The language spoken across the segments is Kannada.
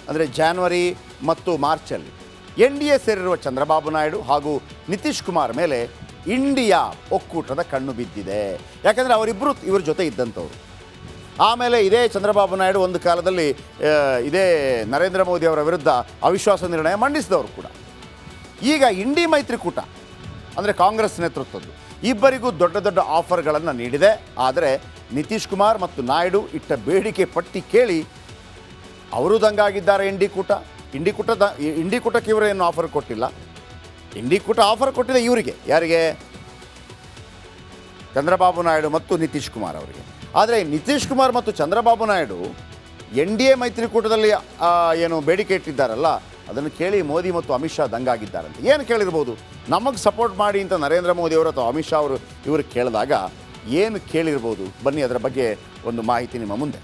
ಅಂದರೆ ಜಾನ್ವರಿ ಮತ್ತು ಮಾರ್ಚಲ್ಲಿ NDA ಸೇರಿರುವ ಚಂದ್ರಬಾಬು ನಾಯ್ಡು ಹಾಗೂ ನಿತೀಶ್ ಕುಮಾರ್ ಮೇಲೆ ಇಂಡಿಯಾ ಒಕ್ಕೂಟದ ಕಣ್ಣು ಬಿದ್ದಿದೆ. ಯಾಕಂದರೆ ಅವರಿಬ್ಬರು ಇವ್ರ ಜೊತೆ ಇದ್ದಂಥವ್ರು. ಆಮೇಲೆ ಇದೇ ಚಂದ್ರಬಾಬು ನಾಯ್ಡು ಒಂದು ಕಾಲದಲ್ಲಿ ಇದೇ ನರೇಂದ್ರ ಮೋದಿ ಅವರ ವಿರುದ್ಧ ಅವಿಶ್ವಾಸ ನಿರ್ಣಯ ಮಂಡಿಸಿದವರು ಕೂಡ. ಈಗ ಇಂಡಿ ಮೈತ್ರಿಕೂಟ ಅಂದರೆ ಕಾಂಗ್ರೆಸ್ ನೇತೃತ್ವದ್ದು ಇಬ್ಬರಿಗೂ ದೊಡ್ಡ ದೊಡ್ಡ ಆಫರ್ಗಳನ್ನು ನೀಡಿದೆ. ಆದರೆ ನಿತೀಶ್ ಕುಮಾರ್ ಮತ್ತು ನಾಯ್ಡು ಇಟ್ಟ ಬೇಡಿಕೆ ಪಟ್ಟಿ ಕೇಳಿ ಅವರು ದಂಗಾಗಿದ್ದಾರೆ. ಇಂಡಿ ಕೂಟಕ್ಕೆ ಇವರೇನು ಆಫರ್ ಕೊಟ್ಟಿಲ್ಲ. ಇಂಡಿ ಕೂಟ ಆಫರ್ ಕೊಟ್ಟಿದೆ ಇವರಿಗೆ, ಯಾರಿಗೆ? ಚಂದ್ರಬಾಬು ನಾಯ್ಡು ಮತ್ತು ನಿತೀಶ್ ಕುಮಾರ್ ಅವರಿಗೆ. ಆದರೆ ನಿತೀಶ್ ಕುಮಾರ್ ಮತ್ತು ಚಂದ್ರಬಾಬು ನಾಯ್ಡು NDA ಮೈತ್ರಿಕೂಟದಲ್ಲಿ ಏನು ಬೇಡಿಕೆ ಇಟ್ಟಿದ್ದಾರಲ್ಲ, ಅದನ್ನು ಕೇಳಿ ಮೋದಿ ಮತ್ತು ಅಮಿತ್ ಶಾ ದಂಗಾಗಿದ್ದಾರಂತೆ. ಏನು ಕೇಳಿರ್ಬೋದು? ನಮಗೆ ಸಪೋರ್ಟ್ ಮಾಡಿ ಅಂತ ನರೇಂದ್ರ ಮೋದಿ ಅವರು ಅಥವಾ ಅಮಿತ್ ಶಾ ಅವರು ಇವರು ಕೇಳಿದಾಗ ಏನು ಕೇಳಿರ್ಬೋದು? ಬನ್ನಿ ಅದರ ಬಗ್ಗೆ ಒಂದು ಮಾಹಿತಿ ನಿಮ್ಮ ಮುಂದೆ.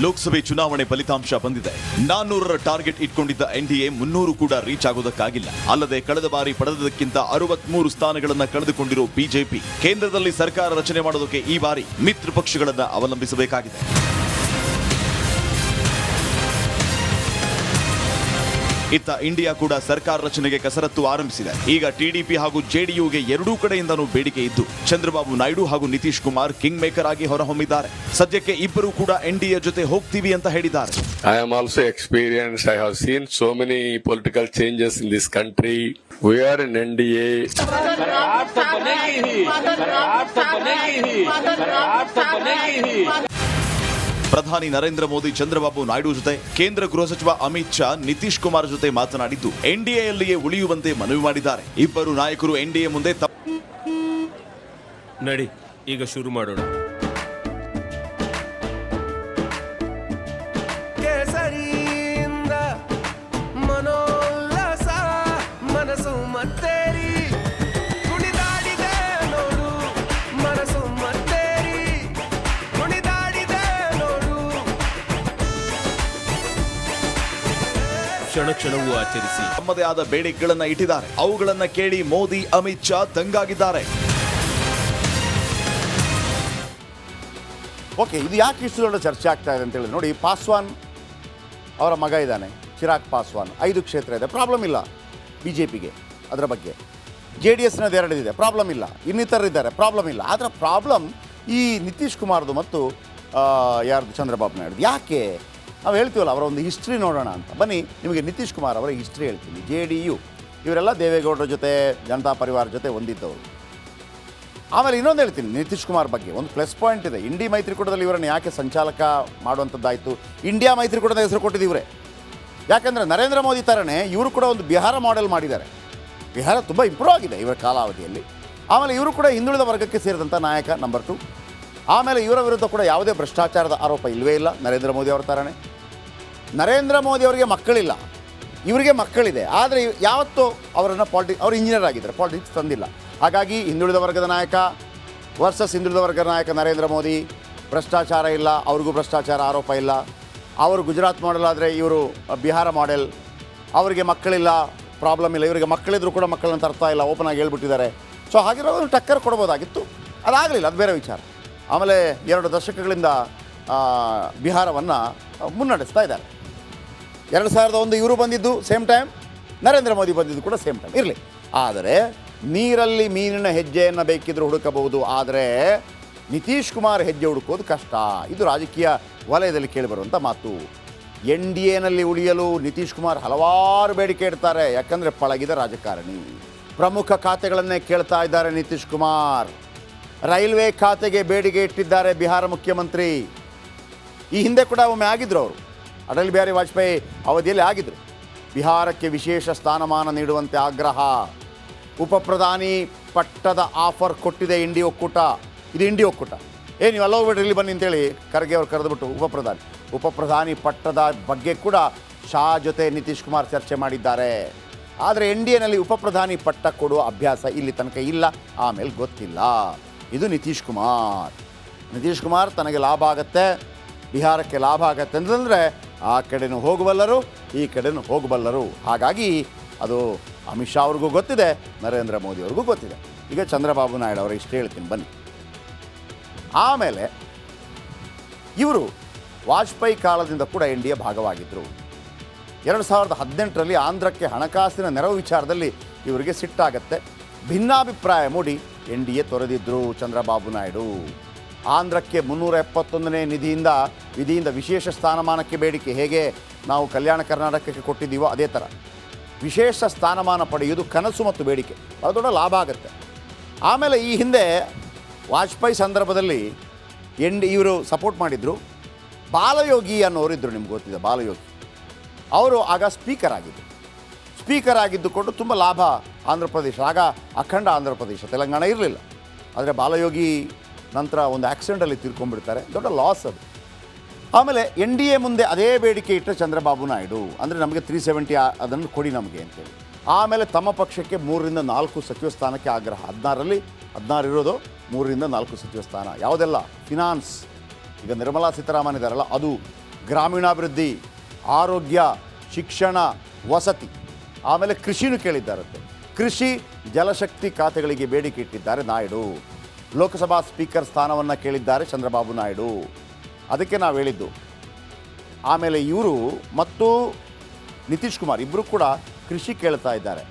ಲೋಕಸಭೆ ಚುನಾವಣೆ ಫಲಿತಾಂಶ ಬಂದಿದೆ. 400ರ ಟಾರ್ಗೆಟ್ ಇಟ್ಕೊಂಡಿದ್ದ NDA 300 ಕೂಡ ರೀಚ್ ಆಗೋದಕ್ಕಾಗಿಲ್ಲ. ಅಲ್ಲದೆ ಕಳೆದ ಬಾರಿ ಪಡೆದದಕ್ಕಿಂತ 63 ಸ್ಥಾನಗಳನ್ನು ಕಳೆದುಕೊಂಡಿರೋ ಬಿಜೆಪಿ ಕೇಂದ್ರದಲ್ಲಿ ಸರ್ಕಾರ ರಚನೆ ಮಾಡೋದಕ್ಕೆ ಈ ಬಾರಿ ಮಿತ್ರ ಪಕ್ಷಗಳನ್ನು ಅವಲಂಬಿಸಬೇಕಾಗಿದೆ. ಇತ್ತ ಇಂಡಿಯಾ ಕೂಡ ಸರ್ಕಾರ ರಚನೆಗೆ ಕಸರತ್ತು ಆರಂಭಿಸಿದೆ. ಈಗ TDP ಹಾಗೂ JDUಗೆ ಎರಡೂ ಕಡೆಯಿಂದನೂ ಬೇಡಿಕೆ ಇದ್ದು ಚಂದ್ರಬಾಬು ನಾಯ್ಡು ಹಾಗೂ ನಿತೀಶ್ ಕುಮಾರ್ ಕಿಂಗ್ ಮೇಕರ್ ಆಗಿ ಹೊರಹೊಮ್ಮಿದ್ದಾರೆ. ಸದ್ಯಕ್ಕೆ ಇಬ್ಬರು ಕೂಡ NDA ಜೊತೆ ಹೋಗ್ತೀವಿ ಅಂತ ಹೇಳಿದ್ದಾರೆ. I am also experienced. I have seen so many political changes in this country. We are in NDA. ಪ್ರಧಾನಿ ನರೇಂದ್ರ ಮೋದಿ ಚಂದ್ರಬಾಬು ನಾಯ್ಡು ಜೊತೆ, ಕೇಂದ್ರ ಗೃಹ ಸಚಿವ ಅಮಿತ್ ಶಾ ನಿತೀಶ್ ಕುಮಾರ್ ಜೊತೆ ಮಾತನಾಡಿದ್ದು NDAಯಲ್ಲಿಯೇ ಉಳಿಯುವಂತೆ ಮನವಿ ಮಾಡಿದ್ದಾರೆ. ಇಬ್ಬರು ನಾಯಕರು NDA ಮುಂದೆ ನಡಿ ಈಗ ಶುರು ಮಾಡೋಣ. ಕೇಸರಿಯಿಂದ ಮನೋಲ್ಲಾಸ ಮನಸ್ಸು ಮತ್ತೇರಿ ಕುಣಿದಾಡಿದೆ ನೋಡು, ಮನಸ್ಸು ಮತ್ತೇರಿ ಕುಣಿದಾಡಿದೆ ನೋಡು. ಕ್ಷಣ ಕ್ಷಣವೂ ಆಚರಿಸಿ ತಮ್ಮದೇ ಆದ ಬೇಡಿಕೆಗಳನ್ನ ಇಟ್ಟಿದ್ದಾರೆ. ಅವುಗಳನ್ನ ಕೇಳಿ ಮೋದಿ ಅಮಿತ್ ಶಾ ದಂಗಾಗಿದ್ದಾರೆ. ಓಕೆ, ಇದು ಯಾಕೆ ಇಷ್ಟು ದೊಡ್ಡ ಚರ್ಚೆ ಆಗ್ತಾ ಇದೆ ಅಂತ ಹೇಳಿದ್ರೆ ನೋಡಿ, ಪಾಸ್ವಾನ್ ಅವರ ಮಗ ಇದ್ದಾನೆ, ಚಿರಾಗ್ ಪಾಸ್ವಾನ್. 5 ಕ್ಷೇತ್ರ ಇದೆ, ಪ್ರಾಬ್ಲಮ್ ಇಲ್ಲ BJPಗೆ. ಅದರ ಬಗ್ಗೆ JDSನದು 2 ಇದೆ, ಪ್ರಾಬ್ಲಮ್ ಇಲ್ಲ. ಇನ್ನಿತರರಿದ್ದಾರೆ, ಪ್ರಾಬ್ಲಮ್ ಇಲ್ಲ. ಆದರೆ ಪ್ರಾಬ್ಲಮ್ ಈ ನಿತೀಶ್ ಕುಮಾರ್ದು ಮತ್ತು ಯಾರ್ದು ಚಂದ್ರಬಾಬು ನಾಯ್ಡು. ಯಾಕೆ? ನಾವು ಹೇಳ್ತೀವಲ್ಲ, ಅವರ ಒಂದು ಹಿಸ್ಟ್ರಿ ನೋಡೋಣ ಅಂತ. ಬನ್ನಿ, ನಿಮಗೆ ನಿತೀಶ್ ಕುಮಾರ್ ಅವರ ಹಿಸ್ಟ್ರಿ ಹೇಳ್ತೀನಿ. JDU ಇವರೆಲ್ಲ ದೇವೇಗೌಡರ ಜೊತೆ, ಜನತಾ ಪರಿವಾರ ಜೊತೆ ಹೊಂದಿದ್ದವರು. ಆಮೇಲೆ ಇನ್ನೊಂದು ಹೇಳ್ತೀನಿ ನಿತೀಶ್ ಕುಮಾರ್ ಬಗ್ಗೆ. ಒಂದು ಪ್ಲಸ್ ಪಾಯಿಂಟ್ ಇದೆ. ಇಂಡಿ ಮೈತ್ರಿಕೂಟದಲ್ಲಿ ಇವರನ್ನು ಯಾಕೆ ಸಂಚಾಲಕ ಮಾಡುವಂಥದ್ದಾಯಿತು? ಇಂಡಿಯಾ ಮೈತ್ರಿಕೂಟದ ಹೆಸರು ಕೊಟ್ಟಿದ್ದೀವ್ರೆ. ಯಾಕಂದರೆ ನರೇಂದ್ರ ಮೋದಿ ಥರನೇ ಇವರು ಕೂಡ ಒಂದು ಬಿಹಾರ ಮಾಡೆಲ್ ಮಾಡಿದ್ದಾರೆ. ಬಿಹಾರ ತುಂಬ ಇಂಪ್ರೂವ್ ಆಗಿದೆ ಇವರ ಕಾಲಾವಧಿಯಲ್ಲಿ. ಆಮೇಲೆ ಇವರು ಕೂಡ ಹಿಂದುಳಿದ ವರ್ಗಕ್ಕೆ ಸೇರಿದಂಥ ನಾಯಕ ನಂಬರ್ 2. ಆಮೇಲೆ ಇವರ ವಿರುದ್ಧ ಕೂಡ ಯಾವುದೇ ಭ್ರಷ್ಟಾಚಾರದ ಆರೋಪ ಇಲ್ಲವೇ ಇಲ್ಲ, ನರೇಂದ್ರ ಮೋದಿ ಅವರ ಥರನೇ. ನರೇಂದ್ರ ಮೋದಿ ಅವರಿಗೆ ಮಕ್ಕಳಿಲ್ಲ, ಇವರಿಗೆ ಮಕ್ಕಳಿದೆ. ಆದರೆ ಯಾವತ್ತೂ ಅವರನ್ನು ಅವರು ಇಂಜಿನಿಯರ್ ಆಗಿದ್ದಾರೆ, ಪಾಲಿಟಿಕ್ಸ್ ತಂದಿಲ್ಲ. ಹಾಗಾಗಿ ಹಿಂದುಳಿದ ವರ್ಗದ ನಾಯಕ ವರ್ಸಸ್ ಹಿಂದುಳಿದ ವರ್ಗದ ನಾಯಕ ನರೇಂದ್ರ ಮೋದಿ. ಭ್ರಷ್ಟಾಚಾರ ಇಲ್ಲ, ಅವ್ರಿಗೂ ಭ್ರಷ್ಟಾಚಾರ ಆರೋಪ ಇಲ್ಲ. ಅವರು ಗುಜರಾತ್ ಮಾಡೆಲ್ ಆದರೆ ಇವರು ಬಿಹಾರ ಮಾಡೆಲ್. ಅವರಿಗೆ ಮಕ್ಕಳಿಲ್ಲ, ಪ್ರಾಬ್ಲಮ್ ಇಲ್ಲ. ಇವರಿಗೆ ಮಕ್ಕಳಿದ್ರು ಕೂಡ ಮಕ್ಕಳನ್ನ ತರ್ತಾ ಇಲ್ಲ, ಓಪನ್ ಆಗಿ ಹೇಳ್ಬಿಟ್ಟಿದ್ದಾರೆ. ಸೊ ಹಾಗಿರೋದು ಟಕ್ಕರ್ ಕೊಡ್ಬೋದಾಗಿತ್ತು, ಅದಾಗಲಿಲ್ಲ, ಅದು ಬೇರೆ ವಿಚಾರ. ಆಮೇಲೆ 2 ದಶಕಗಳಿಂದ ಬಿಹಾರವನ್ನು ಮುನ್ನಡೆಸ್ತಾ ಇದ್ದಾರೆ. 2001 ಇವರು ಬಂದಿದ್ದು ಸೇಮ್ ಟೈಮ್, ನರೇಂದ್ರ ಮೋದಿ ಬಂದಿದ್ದು ಕೂಡ ಸೇಮ್ ಟೈಮ್. ಇರಲಿ, ಆದರೆ ನೀರಲ್ಲಿ ಮೀನಿನ ಹೆಜ್ಜೆಯನ್ನು ಬೇಕಿದ್ರೂ ಹುಡುಕಬಹುದು. ಆದರೆ ನಿತೀಶ್ ಕುಮಾರ್ ಹೆಜ್ಜೆ ಹುಡುಕೋದು ಕಷ್ಟ. ಇದು ರಾಜಕೀಯ ವಲಯದಲ್ಲಿ ಕೇಳಿಬರುವಂಥ ಮಾತು. NDAನಲ್ಲಿ ಉಳಿಯಲು ನಿತೀಶ್ ಕುಮಾರ್ ಹಲವಾರು ಬೇಡಿಕೆ ಇಡ್ತಾರೆ. ಯಾಕಂದರೆ ಪಳಗಿದ ರಾಜಕಾರಣಿ. ಪ್ರಮುಖ ಖಾತೆಗಳನ್ನೇ ಕೇಳ್ತಾ ಇದ್ದಾರೆ ನಿತೀಶ್ ಕುಮಾರ್. ರೈಲ್ವೆ ಖಾತೆಗೆ ಬೇಡಿಕೆ ಇಟ್ಟಿದ್ದಾರೆ ಬಿಹಾರ ಮುಖ್ಯಮಂತ್ರಿ. ಈ ಹಿಂದೆ ಕೂಡ ಒಮ್ಮೆ ಆಗಿದ್ದರು, ಅವರು ಅಟಲ್ ಬಿಹಾರಿ ವಾಜಪೇಯಿ ಅವಧಿಯಲ್ಲಿ ಆಗಿದ್ದರು. ಬಿಹಾರಕ್ಕೆ ವಿಶೇಷ ಸ್ಥಾನಮಾನ ನೀಡುವಂತೆ ಆಗ್ರಹ. ಉಪಪ್ರಧಾನಿ ಪಟ್ಟದ ಆಫರ್ ಕೊಟ್ಟಿದೆ ಇಂಡಿ ಒಕ್ಕೂಟ. ಇದು ಇಂಡಿ ಒಕ್ಕೂಟ. ನೀವು ಅಲ್ಲ ಹೋಗ್ಬಿಟ್ರಿ, ಇಲ್ಲಿ ಬನ್ನಿ ಅಂತೇಳಿ ಖರ್ಗೆ ಅವ್ರು ಕರೆದುಬಿಟ್ಟು ಉಪಪ್ರಧಾನಿ ಪಟ್ಟದ ಬಗ್ಗೆ ಕೂಡ ಶಾ ಜೊತೆ ನಿತೀಶ್ ಕುಮಾರ್ ಚರ್ಚೆ ಮಾಡಿದ್ದಾರೆ. ಆದರೆ NDAನಲ್ಲಿ ಉಪಪ್ರಧಾನಿ ಪಟ್ಟ ಕೊಡುವ ಅಭ್ಯಾಸ ಇಲ್ಲಿ ತನಕ ಇಲ್ಲ, ಆಮೇಲೆ ಗೊತ್ತಿಲ್ಲ. ಇದು ನಿತೀಶ್ ಕುಮಾರ್ ತನಗೆ ಲಾಭ ಆಗತ್ತೆ, ಬಿಹಾರಕ್ಕೆ ಲಾಭ ಆಗತ್ತೆ ಅಂತಂದರೆ ಆ ಕಡೆನೂ ಹೋಗಬಲ್ಲರು, ಈ ಕಡೆನೂ ಹೋಗಬಲ್ಲರು. ಹಾಗಾಗಿ ಅದು ಅಮಿತ್ ಶಾ ಅವ್ರಿಗೂ ಗೊತ್ತಿದೆ, ನರೇಂದ್ರ ಮೋದಿ ಅವ್ರಿಗೂ ಗೊತ್ತಿದೆ. ಈಗ ಚಂದ್ರಬಾಬು ನಾಯ್ಡು ಅವರ ಇಷ್ಟು ಹೇಳ್ತೀನಿ ಬನ್ನಿ. ಆಮೇಲೆ ಇವರು ವಾಜಪೇಯಿ ಕಾಲದಿಂದ ಕೂಡ ಎನ್ ಡಿ ಎ ಭಾಗವಾಗಿದ್ದರು. 2018ರಲ್ಲಿ ಆಂಧ್ರಕ್ಕೆ ಹಣಕಾಸಿನ ನೆರವು ವಿಚಾರದಲ್ಲಿ ಇವರಿಗೆ ಸಿಟ್ಟಾಗತ್ತೆ. ಭಿನ್ನಾಭಿಪ್ರಾಯ ಮೂಡಿ ಎನ್ ಡಿ ಎ ತೊರೆದಿದ್ದರು ಚಂದ್ರಬಾಬು ನಾಯ್ಡು. ಆಂಧ್ರಕ್ಕೆ 371ನೇ ವಿಧಿಯಿಂದ ವಿಶೇಷ ಸ್ಥಾನಮಾನಕ್ಕೆ ಬೇಡಿಕೆ, ಹೇಗೆ ನಾವು ಕಲ್ಯಾಣ ಕರ್ನಾಟಕಕ್ಕೆ ಕೊಟ್ಟಿದ್ದೀವೋ ಅದೇ ಥರ ವಿಶೇಷ ಸ್ಥಾನಮಾನ ಪಡೆಯುವುದು ಕನಸು ಮತ್ತು ಬೇಡಿಕೆ, ಅದು ದೊಡ್ಡ ಲಾಭ ಆಗುತ್ತೆ. ಆಮೇಲೆ ಈ ಹಿಂದೆ ವಾಜಪೇಯಿ ಸಂದರ್ಭದಲ್ಲಿ ಇವರು ಸಪೋರ್ಟ್ ಮಾಡಿದರು. ಬಾಲಯೋಗಿ ಅನ್ನೋರಿದ್ದರು, ನಿಮ್ಗೆ ಗೊತ್ತಿದೆ ಬಾಲಯೋಗಿ. ಅವರು ಆಗ ಸ್ಪೀಕರ್ ಆಗಿದ್ದುಕೊಂಡು ತುಂಬ ಲಾಭ ಆಂಧ್ರ ಪ್ರದೇಶ, ಆಗ ಅಖಂಡ ಆಂಧ್ರ ಪ್ರದೇಶ, ತೆಲಂಗಾಣ ಇರಲಿಲ್ಲ. ಆದರೆ ಬಾಲಯೋಗಿ ನಂತರ ಒಂದು ಆಕ್ಸಿಡೆಂಟಲ್ಲಿ ತೀರ್ಕೊಂಡ್ಬಿಡ್ತಾರೆ, ದೊಡ್ಡ ಲಾಸ್ ಅದು. ಆಮೇಲೆ ಎನ್ ಡಿ ಎ ಮುಂದೆ ಅದೇ ಬೇಡಿಕೆ ಇಟ್ಟರೆ ಚಂದ್ರಬಾಬು ನಾಯ್ಡು, ಅಂದರೆ ನಮಗೆ 370 ಅದನ್ನು ಕೊಡಿ ನಮಗೆ ಅಂತೇಳಿ. ಆಮೇಲೆ ತಮ್ಮ ಪಕ್ಷಕ್ಕೆ 3ರಿಂದ 4 ಸಚಿವ ಸ್ಥಾನಕ್ಕೆ ಆಗ್ರಹ. 16 ಇರೋದು, 3ರಿಂದ 4 ಸಚಿವ ಸ್ಥಾನ. ಯಾವುದೆಲ್ಲ? ಫಿನಾನ್ಸ್, ಈಗ ನಿರ್ಮಲಾ ಸೀತಾರಾಮನ್ ಇದ್ದಾರಲ್ಲ ಅದು, ಗ್ರಾಮೀಣಾಭಿವೃದ್ಧಿ, ಆರೋಗ್ಯ, ಶಿಕ್ಷಣ, ವಸತಿ, ಆಮೇಲೆ ಕೃಷಿನೂ ಕೇಳಿದ್ದಾರಂತೆ. ಕೃಷಿ, ಜಲಶಕ್ತಿ ಖಾತೆಗಳಿಗೆ ಬೇಡಿಕೆ ಇಟ್ಟಿದ್ದಾರೆ ನಾಯ್ಡು. ಲೋಕಸಭಾ ಸ್ಪೀಕರ್ ಸ್ಥಾನವನ್ನು ಕೇಳಿದ್ದಾರೆ ಚಂದ್ರಬಾಬು ನಾಯ್ಡು. ಅದಕ್ಕೆ ನಾವು ಹೇಳಿದ್ದು. ಆಮೇಲೆ ಇವರು ಮತ್ತು ನಿತೀಶ್ ಕುಮಾರ್ ಇಬ್ಬರು ಕೂಡ ಕೃಷಿ ಕೇಳ್ತಾ ಇದ್ದಾರೆ.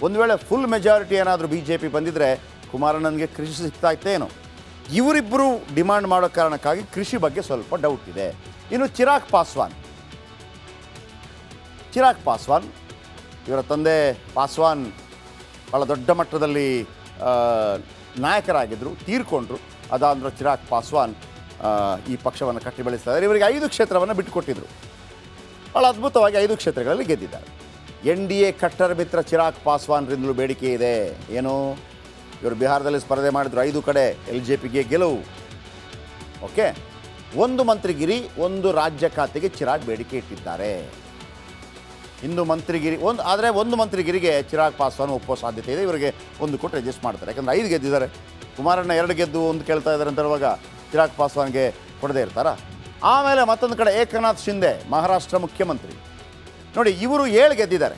ಒಂದು ವೇಳೆ ಫುಲ್ ಮೆಜಾರಿಟಿ ಏನಾದರೂ BJP ಬಂದಿದ್ದರೆ ಕುಮಾರಣ್ಣನಿಗೆ ಕೃಷಿ ಸಿಗ್ತಾ ಇತ್ತೇನೋ. ಇವರಿಬ್ಬರು ಡಿಮಾಂಡ್ ಮಾಡೋ ಕಾರಣಕ್ಕಾಗಿ ಕೃಷಿ ಬಗ್ಗೆ ಸ್ವಲ್ಪ ಡೌಟ್ ಇದೆ. ಇನ್ನು ಚಿರಾಗ್ ಪಾಸ್ವಾನ್ ಇವರ ತಂದೆ ಪಾಸ್ವಾನ್ ಭಾಳ ದೊಡ್ಡ ಮಟ್ಟದಲ್ಲಿ ನಾಯಕರಾಗಿದ್ದರು, ತೀರ್ಕೊಂಡ್ರು. ಅದಾಂದ್ರೆ ಚಿರಾಗ್ ಪಾಸ್ವಾನ್ ಈ ಪಕ್ಷವನ್ನು ಕಟ್ಟಿ ಬೆಳೆಸ್ತಾ ಇದ್ದಾರೆ. ಇವರಿಗೆ 5 ಕ್ಷೇತ್ರವನ್ನು ಬಿಟ್ಟುಕೊಟ್ಟಿದ್ರು. ಭಾಳ ಅದ್ಭುತವಾಗಿ 5 ಕ್ಷೇತ್ರಗಳಲ್ಲಿ ಗೆದ್ದಿದ್ದಾರೆ. ಎನ್ ಡಿ ಎ ಕಟ್ಟರ್ ಮಿತ್ರ ಚಿರಾಗ್ ಪಾಸ್ವಾನ್ರಿಂದಲೂ ಬೇಡಿಕೆ ಇದೆ. ಏನು? ಇವರು ಬಿಹಾರದಲ್ಲಿ ಸ್ಪರ್ಧೆ ಮಾಡಿದ್ರು, 5 ಕಡೆ LJPಗೆ ಗೆಲುವು. ಓಕೆ, 1 ಮಂತ್ರಿಗಿರಿ 1 ರಾಜ್ಯ ಖಾತೆಗೆ ಚಿರಾಗ್ ಬೇಡಿಕೆ ಇಟ್ಟಿದ್ದಾರೆ. ಇಂದು ಮಂತ್ರಿಗಿರಿ ಆದರೆ 1 ಮಂತ್ರಿಗಿರಿಗೆ ಚಿರಾಗ್ ಪಾಸ್ವಾನ್ ಒಪ್ಪೋ ಸಾಧ್ಯತೆ ಇದೆ. ಇವರಿಗೆ 1 ಕೊಟ್ಟು ಅಡ್ಜಸ್ಟ್ ಮಾಡ್ತಾರೆ, ಯಾಕಂದರೆ 5 ಗೆದ್ದಿದ್ದಾರೆ. ಕುಮಾರಣ್ಣ 2 ಗೆದ್ದು 1 ಕೇಳ್ತಾ ಇದ್ದಾರೆ ಅಂತ ಹೇಳುವಾಗ ಚಿರಾಗ್ ಪಾಸ್ವಾನ್ಗೆ ಕೊಡದೇ ಇರ್ತಾರಾ? ಆಮೇಲೆ ಮತ್ತೊಂದು ಕಡೆ ಏಕನಾಥ್ ಶಿಂದೆ, ಮಹಾರಾಷ್ಟ್ರ ಮುಖ್ಯಮಂತ್ರಿ. ನೋಡಿ, ಇವರು 7 ಗೆದ್ದಿದ್ದಾರೆ.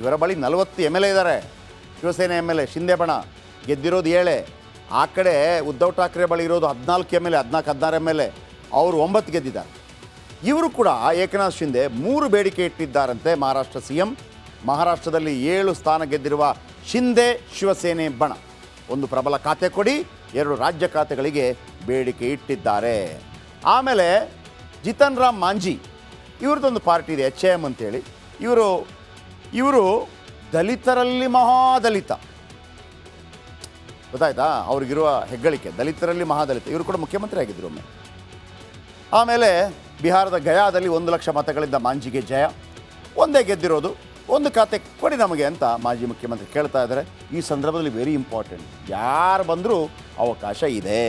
ಇವರ ಬಳಿ 40 MLA ಇದ್ದಾರೆ. ಶಿವಸೇನೆ MLA ಶಿಂದೆ ಬಣ ಗೆದ್ದಿರೋದು 7. ಆ ಕಡೆ ಉದ್ಧವ್ ಠಾಕ್ರೆ ಬಳಿ ಇರೋದು 14 MLA, 16 MLA, ಅವರು 9 ಗೆದ್ದಿದ್ದಾರೆ. ಇವರು ಕೂಡ ಏಕನಾಥ್ ಶಿಂದೆ 3 ಬೇಡಿಕೆ ಇಟ್ಟಿದ್ದಾರಂತೆ. ಮಹಾರಾಷ್ಟ್ರ CM, ಮಹಾರಾಷ್ಟ್ರದಲ್ಲಿ 7 ಸ್ಥಾನ ಗೆದ್ದಿರುವ ಶಿಂದೆ ಶಿವಸೇನೆ ಬಣ 1 ಪ್ರಬಲ ಖಾತೆ ಕೊಡಿ, 2 ರಾಜ್ಯ ಖಾತೆಗಳಿಗೆ ಬೇಡಿಕೆ ಇಟ್ಟಿದ್ದಾರೆ. ಆಮೇಲೆ ಜಿತನ್ ರಾಮ್ ಮಾಂಜಿ, ಇವ್ರದ್ದೊಂದು ಪಾರ್ಟಿ ಇದೆ HAM ಅಂತೇಳಿ. ಇವರು ದಲಿತರಲ್ಲಿ ಮಹಾದಲಿತ, ಗೊತ್ತಾಯ್ತಾ? ಅವ್ರಿಗಿರುವ ಹೆಗ್ಗಳಿಕೆ ದಲಿತರಲ್ಲಿ ಮಹಾದಲಿತ. ಇವರು ಕೂಡ ಮುಖ್ಯಮಂತ್ರಿ ಆಗಿದ್ದರು ಒಮ್ಮೆ. ಆಮೇಲೆ ಬಿಹಾರದ ಗಯಾದಲ್ಲಿ 1 ಲಕ್ಷ ಮತಗಳಿಂದ ಮಾಂಜಿಗೆ ಜಯ. 1 ಗೆದ್ದಿರೋದು, 1 ಖಾತೆ ಕೊಡಿ ನಮಗೆ ಅಂತ ಮಾಜಿ ಮುಖ್ಯಮಂತ್ರಿ ಕೇಳ್ತಾ ಇದ್ದಾರೆ. ಈ ಸಂದರ್ಭದಲ್ಲಿ ವೆರಿ ಇಂಪಾರ್ಟೆಂಟ್, ಯಾರು ಬಂದರೂ ಅವಕಾಶ ಇದೆ.